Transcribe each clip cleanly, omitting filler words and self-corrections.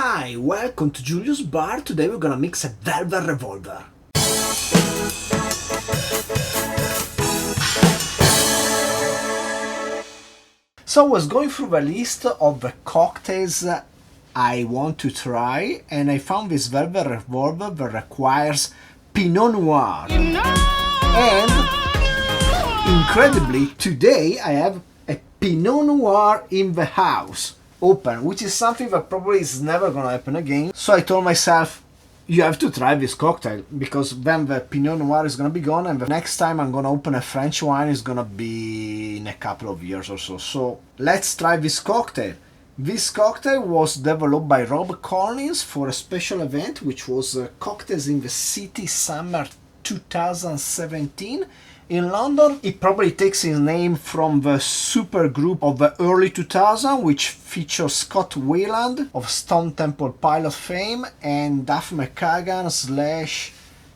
Hi, welcome to Julius Bar. Today we're gonna mix a Velvet Revolver. So I was going through the list of the cocktails I want to try, and I found this Velvet Revolver that requires Pinot Noir. And incredibly, today I have a Pinot Noir in the house, open, which is something that probably is never gonna happen again. So I told myself, you have to try this cocktail, because then the Pinot Noir is gonna be gone, and the next time I'm gonna open a French wine is gonna be in a couple of years or so. So let's try this cocktail. This cocktail was developed by Rob Collins for a special event, which was Cocktails in the City Summer 2017 in London. It probably takes its name from the supergroup of the early 2000s, which features Scott Weiland of Stone Temple Pilots fame and Duff McKagan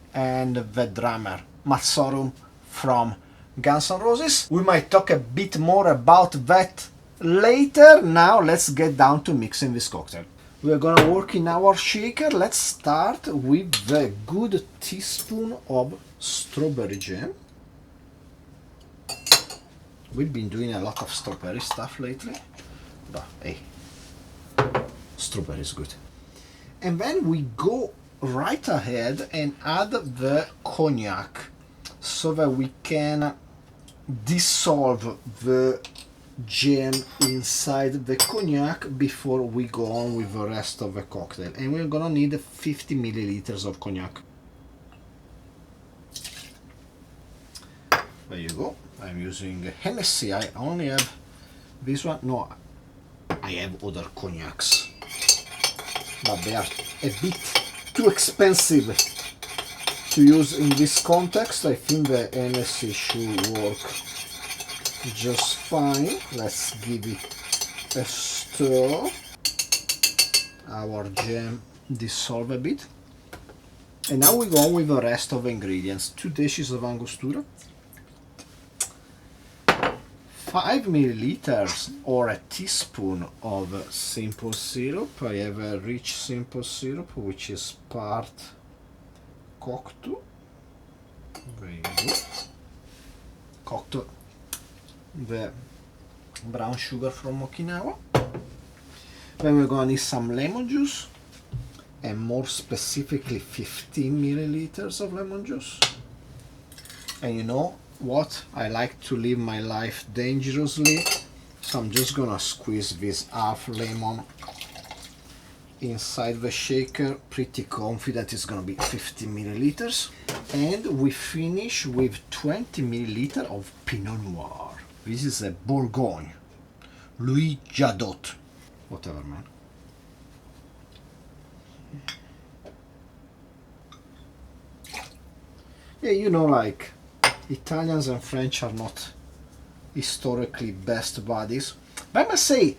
/ and the drummer Matt Sorum from Guns N' Roses. We might talk a bit more about that later. Now let's get down to mixing this cocktail. We're gonna work in our shaker. Let's start with the good teaspoon of strawberry jam. We've been doing a lot of strawberry stuff lately, but hey, strawberry is good. And then we go right ahead and add the cognac so that we can dissolve the jam inside the cognac before we go on with the rest of the cocktail. And we're gonna need 50 milliliters of cognac. There you go. I'm using Hennessy. I only have this one. No, I have other cognacs, but they are a bit too expensive to use in this context. I think the Hennessy should work just fine. Let's give it a stir. Our jam dissolve a bit. And now we go on with the rest of the ingredients. 2 dishes of angostura, 5 milliliters or a teaspoon of simple syrup. I have a rich simple syrup which is part cocteau. Very good. Cocteau, the brown sugar from Okinawa. Then we're gonna need some lemon juice, and more specifically 15 milliliters of lemon juice. And you know what? I like to live my life dangerously, so I'm just gonna squeeze this half lemon inside the shaker. Pretty confident it's gonna be 50 milliliters. And we finish with 20 milliliters of Pinot Noir. This is a Bourgogne, Louis Jadot, whatever, man. Yeah, you know, like, Italians and French are not historically best buddies. But I must say,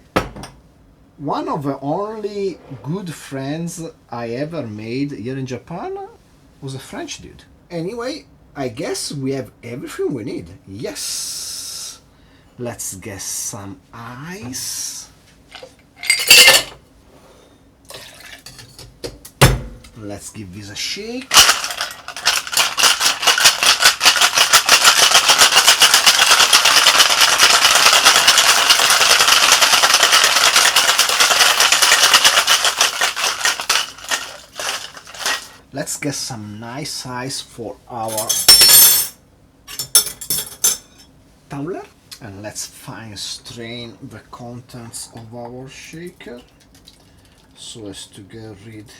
one of the only good friends I ever made here in Japan was a French dude. Anyway, I guess we have everything we need. Yes! Let's get some ice. Let's give this a shake. Let's get some nice ice for our tumbler, and let's fine strain the contents of our shaker so as to get rid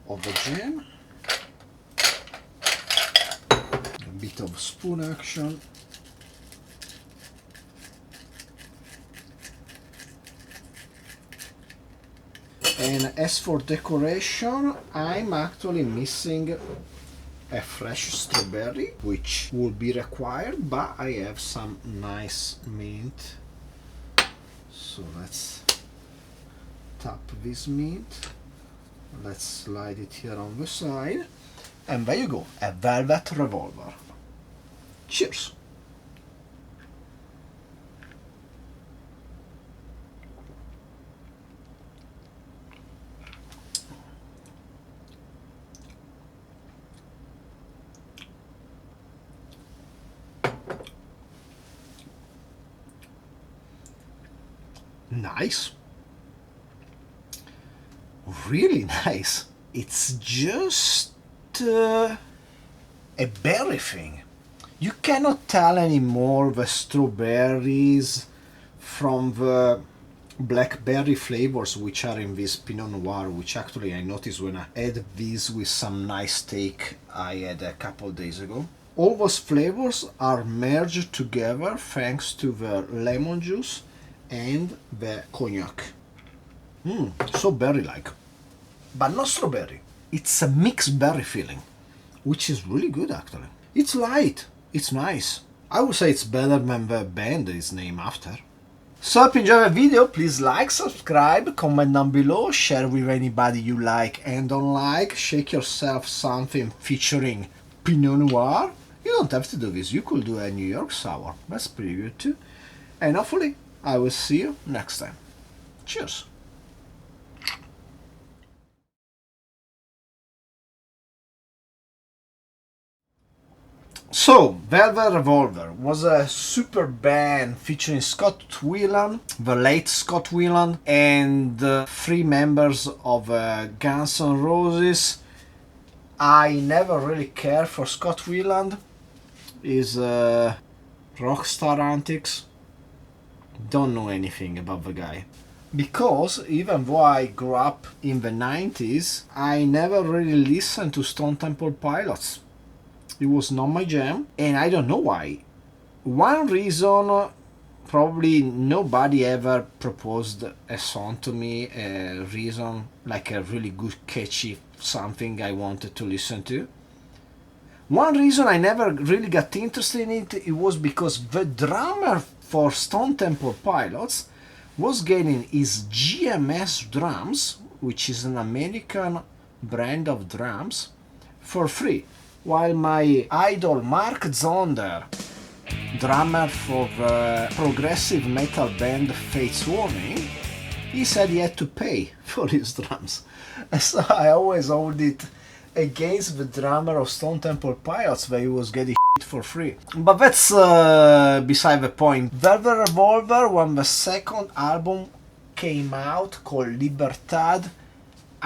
of the jam. A bit of spoon action. And as for decoration, I'm actually missing a fresh strawberry, which would be required, but I have some nice mint. So let's tap this mint. Let's slide it here on the side. And there you go, a Velvet Revolver. Cheers! nice. Really nice. It's just a berry thing. You cannot tell anymore the strawberries from the blackberry flavors which are in this Pinot Noir, which actually I noticed when I had this with some nice steak I had a couple days ago. All those flavors are merged together thanks to the lemon juice and the cognac. So berry-like, but not strawberry. It's a mixed berry feeling, which is really good actually. It's light, it's nice. I would say it's better than the band it's named after. So if you enjoyed the video, please like, subscribe, comment down below, share with anybody you like and don't like, shake yourself something featuring Pinot Noir. You don't have to do this, you could do a New York Sour, that's pretty good too. And hopefully I will see you next time. Cheers! So, Velvet Revolver was a super band featuring Scott Weiland, the late Scott Weiland, and 3 members of Guns N' Roses. I never really cared for Scott Weiland. His rockstar antics. Don't know anything about the guy. Because even though I grew up in the 90s, I never really listened to Stone Temple Pilots. It was not my jam, and I don't know why. One reason, probably nobody ever proposed a song to me, a reason, like a really good catchy something I wanted to listen to. One reason I never really got interested in it was because the drummer for Stone Temple Pilots was getting his GMS drums, which is an American brand of drums, for free. While my idol Mark Zonder, drummer for the progressive metal band Fates Warning, he said he had to pay for his drums. And so I always hold it against the drummer of Stone Temple Pilots that he was getting shit for free. But that's beside the point. Velvet Revolver, when the second album came out called Libertad,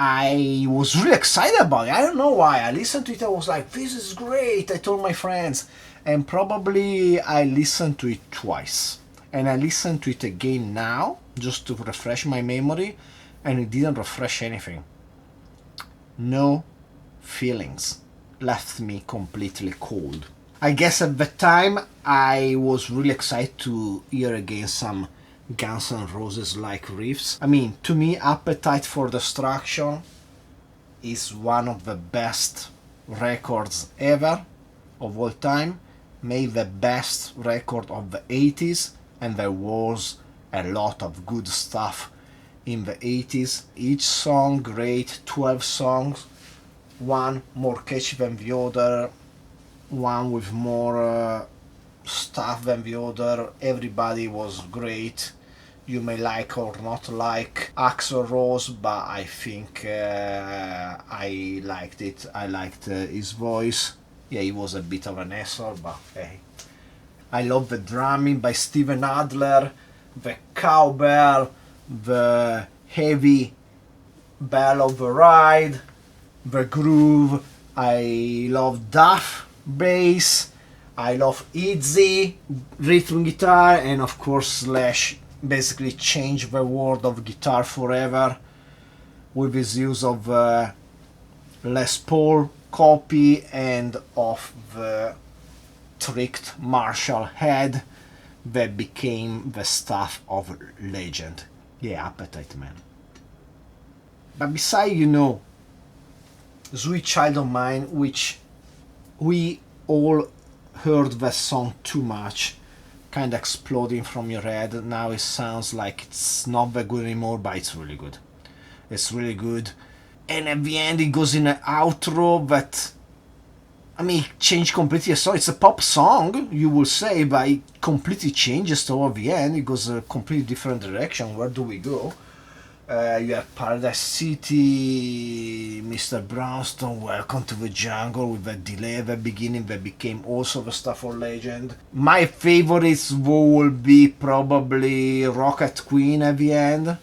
I was really excited about it. I don't know why. I listened to it, I was like, this is great. I told my friends. And probably I listened to it twice. And I listened to it again now, just to refresh my memory, and it didn't refresh anything. No feelings. Left me completely cold. I guess at the time I was really excited to hear again some Guns N' Roses like riffs. I mean, to me, Appetite for Destruction is one of the best records ever of all time. Made the best record of the 80s, and there was a lot of good stuff in the 80s. Each song great, 12 songs, one more catchy than the other, one with more stuff than the other. Everybody was great. You may like or not like Axl Rose, but I think I liked it. I liked his voice. Yeah, he was a bit of an asshole, but hey. I love the drumming by Steven Adler, the cowbell, the heavy bell of the ride, the groove. I love Duff bass. I love Izzy rhythm guitar, and of course Slash basically changed the world of guitar forever with his use of Les Paul copy and of the tricked Marshall head that became the stuff of legend. Yeah, Appetite, man. But beside, you know, Sweet Child of Mine, which we all heard that song too much, kind of exploding from your head. Now it sounds like it's not that good anymore, but it's really good. It's really good. And at the end it goes in an outro that, I mean, it changed completely the song. It's a pop song, you will say, but it completely changes toward the end. It goes a completely different direction. Where do we go? You have Paradise City, Mr. Brownstone, Welcome to the Jungle with that delay at the beginning that became also the Stafford Legend. My favorites will be probably Rocket Queen at the end.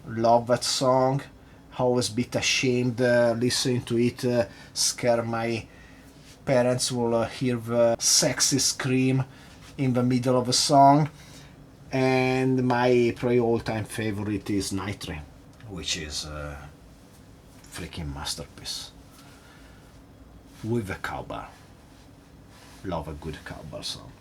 Love that song. Always bit ashamed listening to it. Scare my parents will hear the sexy scream in the middle of the song. And my probably all-time favorite is Night Train, which is a freaking masterpiece with a cowbell. Love a good cowbell song.